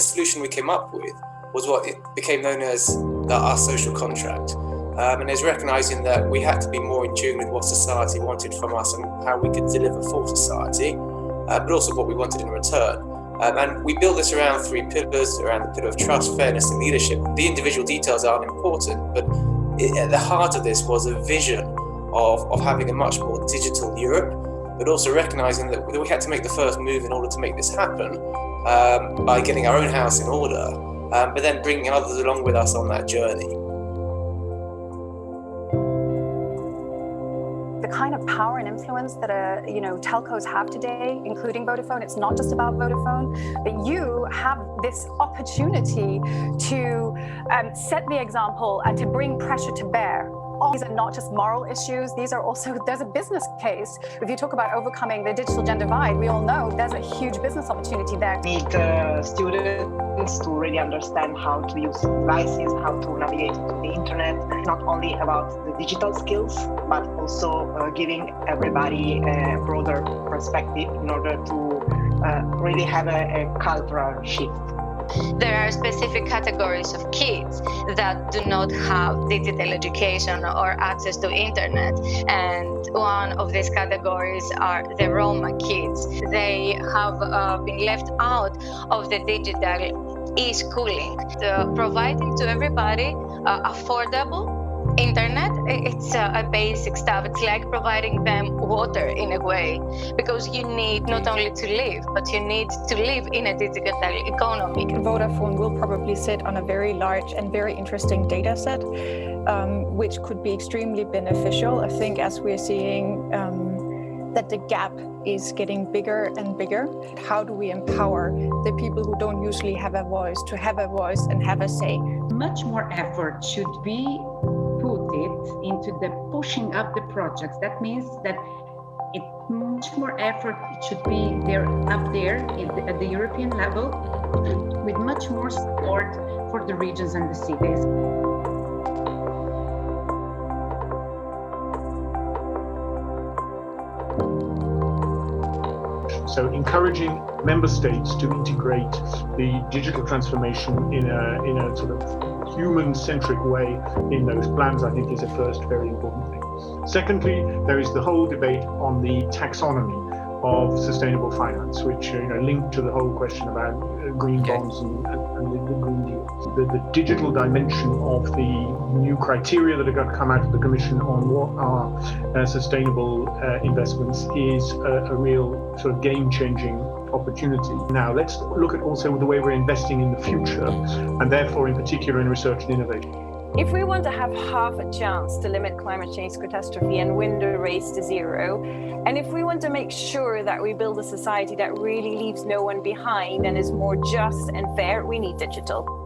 the solution we came up with was what it became known as our social contract. And is recognising that we had to be more in tune with what society wanted from us and how we could deliver for society, but also what we wanted in return. And we built this around 3 pillars, around the pillar of trust, fairness and leadership. The individual details aren't important, but at the heart of this was a vision of having a much more digital Europe, but also recognising that we had to make the first move in order to make this happen by getting our own house in order, but then bringing others along with us on that journey. The kind of power and influence that telcos have today, including Vodafone, it's not just about Vodafone, but you have this opportunity to set the example and to bring pressure to bear. These are not just moral issues, these are also, there's a business case. If you talk about overcoming the digital gender divide, we all know there's a huge business opportunity there. We need students to really understand how to use devices, how to navigate to the internet. It's not only about the digital skills, but also giving everybody a broader perspective in order to really have a cultural shift. There are specific categories of kids that do not have digital education or access to internet, and one of these categories are the Roma kids. They have been left out of the digital e-schooling. Providing to everybody affordable internet, it's a basic stuff. It's like providing them water in a way, because you need not only to live, but you need to live in a digital economy. Vodafone will probably sit on a very large and very interesting data set, which could be extremely beneficial. I think as we're seeing that the gap is getting bigger and bigger. How do we empower the people who don't usually have a voice to have a voice and have a say? Much more effort should be put it into the pushing up the projects. That means that much more effort should be there up there at the European level, with much more support for the regions and the cities. So encouraging member states to integrate the digital transformation in a sort of human-centric way in those plans, I think, is a first very important thing. Secondly, there is the whole debate on the taxonomy of sustainable finance, which linked to the whole question about green bonds and the Green Deal. The digital dimension of the new criteria that are going to come out of the Commission on what are sustainable investments is a real sort of game-changing opportunity. Now, let's look at also the way we're investing in the future, and therefore in particular in research and innovation. If we want to have half a chance to limit climate change catastrophe and win the race to zero, and if we want to make sure that we build a society that really leaves no one behind and is more just and fair, we need digital.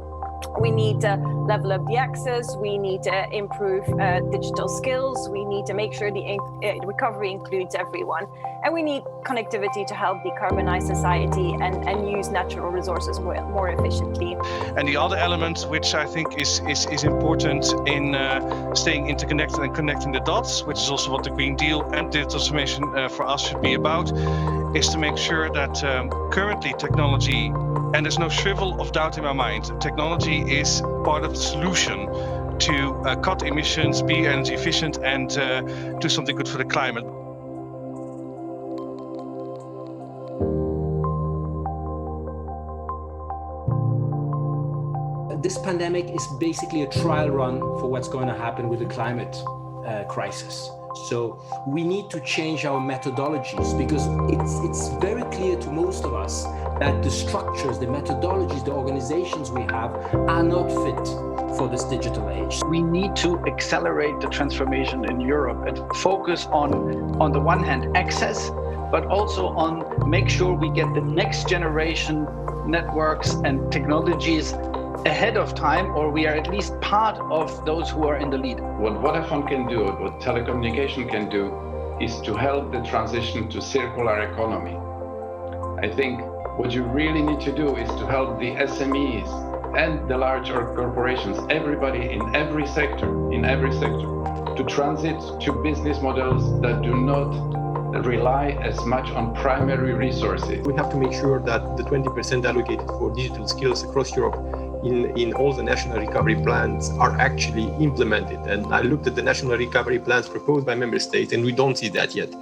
We need to level up the access, we need to improve digital skills, we need to make sure the recovery includes everyone, and we need connectivity to help decarbonize society and use natural resources more efficiently. And the other element, which I think is important in staying interconnected and connecting the dots, which is also what the Green Deal and digital transformation for us should be about, is to make sure that currently technology, and there's no shrivel of doubt in my mind, technology is part of the solution to cut emissions, be energy efficient, and do something good for the climate. This pandemic is basically a trial run for what's going to happen with the climate crisis. So we need to change our methodologies, because it's very clear to most of us that the structures, the methodologies, the organizations we have are not fit for this digital age. We need to accelerate the transformation in Europe and focus on the one hand, access, but also on make sure we get the next generation networks and technologies ahead of time, or we are at least part of those who are in the lead. What Vodafone can do, what telecommunication can do, is to help the transition to circular economy. I think what you really need to do is to help the SMEs and the larger corporations, everybody in every sector, to transit to business models that do not rely as much on primary resources. We have to make sure that the 20% allocated for digital skills across Europe in all the national recovery plans are actually implemented. And I looked at the national recovery plans proposed by member states, and we don't see that yet.